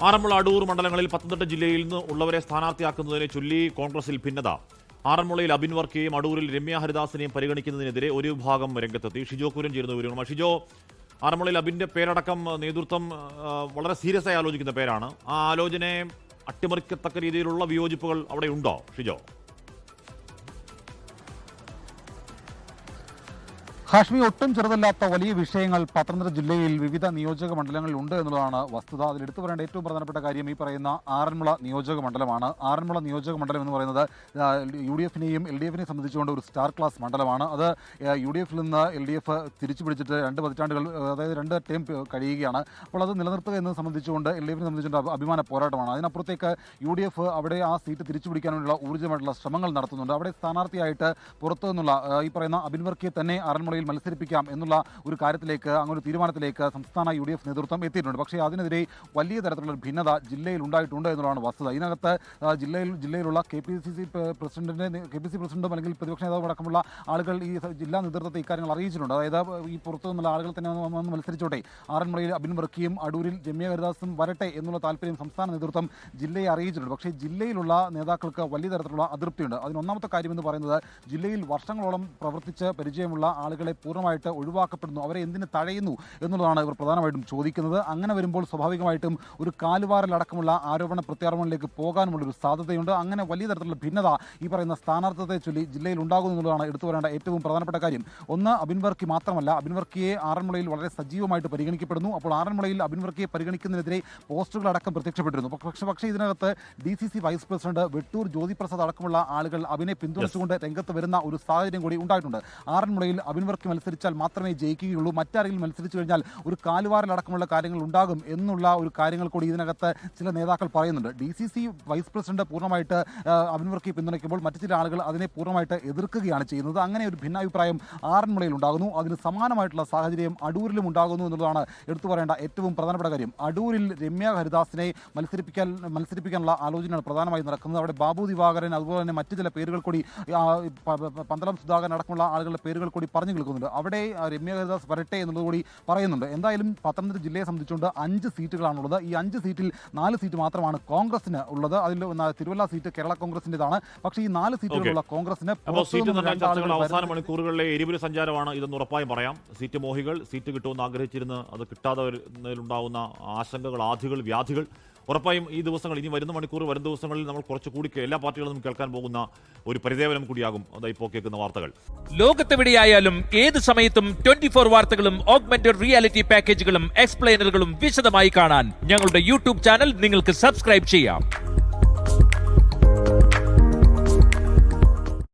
ആറന്മുള അടൂർ മണ്ഡലങ്ങളിൽ പത്തനംതിട്ട ജില്ലയിൽ നിന്ന് ഉള്ളവരെ സ്ഥാനാർത്ഥിയാക്കുന്നതിനെ ചൊല്ലി കോൺഗ്രസിൽ ഭിന്നത. ആറന്മുളയിൽ അബിൻ വർക്കിയെയും അടൂരിൽ രമ്യ ഹരിദാസിനെയും പരിഗണിക്കുന്നതിനെതിരെ ഒരു വിഭാഗം രംഗത്തെത്തി. ഷിജോ കുര്യൻ ചേരുന്ന വിവരങ്ങൾ. ഷിജോ, ആറന്മുളയിൽ അബിന്റെ പേരടക്കം നേതൃത്വം വളരെ സീരിയസ് ആയി ആലോചിക്കുന്ന പേരാണ്. ആ ആലോചനയെ അട്ടിമറിക്കത്തക്ക രീതിയിലുള്ള വിയോജിപ്പുകൾ അവിടെ ഉണ്ടോ ഷിജോ? ഹാഷ്മി, ഒട്ടും ചെറുതല്ലാത്ത വലിയ വിഷയങ്ങൾ പത്തനംതിട്ട ജില്ലയിൽ വിവിധ നിയോജക മണ്ഡലങ്ങളിൽ ഉണ്ട് എന്നുള്ളതാണ് വസ്തുത. അതിലെടുത്തു പറയേണ്ട ഏറ്റവും പ്രധാനപ്പെട്ട കാര്യം ഈ പറയുന്ന ആറന്മുള നിയോജക മണ്ഡലമാണ്. ആറന്മുള നിയോജക മണ്ഡലം എന്ന് പറയുന്നത് UDF-നെയും LDF-നെയും സംബന്ധിച്ചുകൊണ്ട് ഒരു സ്റ്റാർ ക്ലാസ് മണ്ഡലമാണ്. അത് UDF-ൽ നിന്ന് LDF തിരിച്ചു പിടിച്ചിട്ട് 2 പതിറ്റാണ്ടുകൾ, അതായത് 2 ടേം കഴിയുകയാണ്. അപ്പോൾ അത് നിലനിർത്തുക എന്നത് സംബന്ധിച്ചുകൊണ്ട് LDF-നെ സംബന്ധിച്ചുകൊണ്ട് അഭിമാന പോരാട്ടമാണ്. അതിനപ്പുറത്തേക്ക് UDF അവിടെ ആ സീറ്റ് തിരിച്ചു പിടിക്കാനുള്ള ഊർജ്ജമായിട്ടുള്ള ശ്രമങ്ങൾ നടത്തുന്നുണ്ട്. അവിടെ സ്ഥാനാർത്ഥിയായിട്ട് പുറത്തു നിന്നുള്ള ഈ പറയുന്ന അബിൻ വർക്കിയെ തന്നെ ആറന്മുള മത്സരിപ്പിക്കാം എന്നുള്ള ഒരു കാര്യത്തിലേക്ക്, അങ്ങനെ തീരുമാനത്തിലേക്ക് സംസ്ഥാന UDF നേതൃത്വം എത്തിയിട്ടുണ്ട്. പക്ഷേ അതിനെതിരെ വലിയ തരത്തിലുള്ള ഭിന്നത ജില്ലയിൽ ഉണ്ടായിട്ടുണ്ട് എന്നുള്ളതാണ് വസ്തുത. ഇതിനകത്ത് ജില്ലയിലുള്ള KPCC പ്രസിഡന്റും അല്ലെങ്കിൽ പ്രതിപക്ഷ നേതാവ് അടക്കമുള്ള ആളുകൾ ഈ ജില്ലാ നേതൃത്വത്തെ ഇക്കാര്യങ്ങൾ അറിയിച്ചിട്ടുണ്ട്. അതായത് ഈ പുറത്തു നിന്നുള്ള ആളുകൾ തന്നെ വന്ന് മത്സരിച്ചോട്ടെ, ആറന്മുളയിൽ അബിൻ വർക്കിയും അടൂരിൽ രമ്യ ഹരിദാസും വരട്ടെ എന്നുള്ള താല്പര്യം സംസ്ഥാന നേതൃത്വം ജില്ലയെ അറിയിച്ചിട്ടുണ്ട്. പക്ഷേ ജില്ലയിലുള്ള നേതാക്കൾക്ക് വലിയ തരത്തിലുള്ള അതൃപ്തിയുണ്ട്. അതിനൊന്നാമത്തെ കാര്യം എന്ന് പറയുന്നത്, ജില്ലയിൽ വർഷങ്ങളോളം പ്രവർത്തിച്ച് പരിചയമുള്ള ആളുകളെ പൂർണ്ണമായിട്ട് ഒഴിവാക്കപ്പെടുന്നു, അവരെ എന്തിന് തഴയുന്നു എന്നുള്ളതാണ് ഇവർ പ്രധാനമായിട്ടും ചോദിക്കുന്നത്. അങ്ങനെ വരുമ്പോൾ സ്വാഭാവികമായിട്ടും ഒരു കാലുവാരലടക്കമുള്ള ആരോപണ പ്രത്യാരോപണങ്ങളിലേക്ക് പോകാനുമുള്ളൊരു സാധ്യതയുണ്ട്. അങ്ങനെ വലിയ തരത്തിലുള്ള ഭിന്നത ഈ പറയുന്ന സ്ഥാനാർത്ഥിത്വത്തെ ചൊല്ലി ജില്ലയിൽ ഉണ്ടാകുന്നു എന്നുള്ളതാണ് എടുത്തു പറയേണ്ട ഏറ്റവും പ്രധാനപ്പെട്ട കാര്യം. ഒന്ന്, അബിൻ വർക്കി മാത്രമല്ല, അബിൻ വർക്കിയെ ആറന്മുളയിൽ വളരെ സജീവമായിട്ട് പരിഗണിക്കപ്പെടുന്നു. അപ്പോൾ ആറന്മുളയിൽ അബിൻ വർക്കിയെ പരിഗണിക്കുന്നതിനെതിരെ പോസ്റ്ററുകളടക്കം പ്രത്യക്ഷപ്പെട്ടിരുന്നു. പക്ഷേ ഇതിനകത്ത് DCC vice president Vettoor Jyothiprasad അടക്കമുള്ള ആളുകൾ അബിനെ പിന്തുണച്ചുകൊണ്ട് രംഗത്ത് വരുന്ന ഒരു സാഹചര്യം കൂടി ഉണ്ടായിട്ടുണ്ട്. ആറന്മുളയിൽ അബിൻ വർക്കി മത്സരിച്ചാൽ മാത്രമേ ജയിക്കുകയുള്ളൂ, മറ്റാരെങ്കിലും മത്സരിച്ചു കഴിഞ്ഞാൽ ഒരു കാലുവാരലടക്കമുള്ള കാര്യങ്ങൾ ഉണ്ടാകും എന്നുള്ള ഒരു കാര്യങ്ങൾ കൂടി ഇതിനകത്ത് ചില നേതാക്കൾ പറയുന്നുണ്ട്. DCC വൈസ് പ്രസിഡന്റ് പൂർണ്ണമായിട്ട് അബിൻ വർക്കിയെ പിന്തുണയ്ക്കുമ്പോൾ മറ്റു ചില ആളുകൾ അതിനെ പൂർണ്ണമായിട്ട് എതിർക്കുകയാണ് ചെയ്യുന്നത്. അങ്ങനെ ഒരു ഭിന്നാഭിപ്രായം ആറന്മുളയിൽ ഉണ്ടാകുന്നു. അതിന് സമാനമായിട്ടുള്ള സാഹചര്യം അടൂരിലും ഉണ്ടാകുന്നു എന്നുള്ളതാണ് എടുത്തു പറയേണ്ട ഏറ്റവും പ്രധാനപ്പെട്ട കാര്യം. അടൂരിൽ രമ്യ ഹരിദാസിനെ മത്സരിപ്പിക്കാനുള്ള ആലോചനയാണ് പ്രധാനമായി നടക്കുന്നത്. അവിടെ ബാബു ദിവാകരൻ, അതുപോലെ തന്നെ മറ്റു ചില പേരുകൾ കൂടി, പന്തളം സുധാകരൻ അടക്കമുള്ള ആളുകളുടെ പേരുകൾ കൂടി പറഞ്ഞു കേൾക്കുന്നുണ്ട്. അവിടെ രമ്യ ഹരിദാസ് വരട്ടെ എന്നുള്ളത് കൂടി പറയുന്നുണ്ട്. എന്തായാലും പത്തനംതിട്ട ജില്ലയെ സംബന്ധിച്ചുകൊണ്ട് 5 സീറ്റുകളാണുള്ളത്. ഈ 5 സീറ്റിൽ 4 സീറ്റ് മാത്രമാണ് കോൺഗ്രസിന് ഉള്ളത്. അതിൽ തിരുവല്ല സീറ്റ് കേരള കോൺഗ്രസിന്റേതാണ്. പക്ഷേ ഈ 4 സീറ്റുകളുള്ള കോൺഗ്രസിന് അവസാന മണിക്കൂറുകളിലെ എരിപുര സഞ്ചാരമാണ് ഇതെന്ന് ഉറപ്പായും പറയാം. സീറ്റ് മോഹികൾ സീറ്റ് കിട്ടുമെന്ന് ആഗ്രഹിച്ചിരുന്ന് അത് കിട്ടാതെ വരുന്നതിലുണ്ടാവുന്ന ആശങ്കകൾ, ആധികൾ, വ്യാധികൾ ഉറപ്പായും ഈ ദിവസങ്ങൾ, ഇനി വരുന്ന മണിക്കൂർ, വരും ദിവസങ്ങളിൽ നമ്മൾ കുറച്ചുകൂടി എല്ലാ പാർട്ടികളും കേൾക്കാൻ പോകുന്ന ഒരു പരിദേവനം കൂടിയാകും അത് ഇപ്പോൾ കേൾക്കുന്ന വാർത്തകൾ. ലോകത്തെവിടെയായാലും ഏത് സമയത്തും 24 വാർത്തകളും ഓഗ്മെന്റഡ് റിയാലിറ്റി പാക്കേജുകളും എക്സ്പ്ലെയിനറുകളും വിശദമായി കാണാൻ ഞങ്ങളുടെ YouTube ചാനൽ നിങ്ങൾക്ക് സബ്സ്ക്രൈബ് ചെയ്യാം.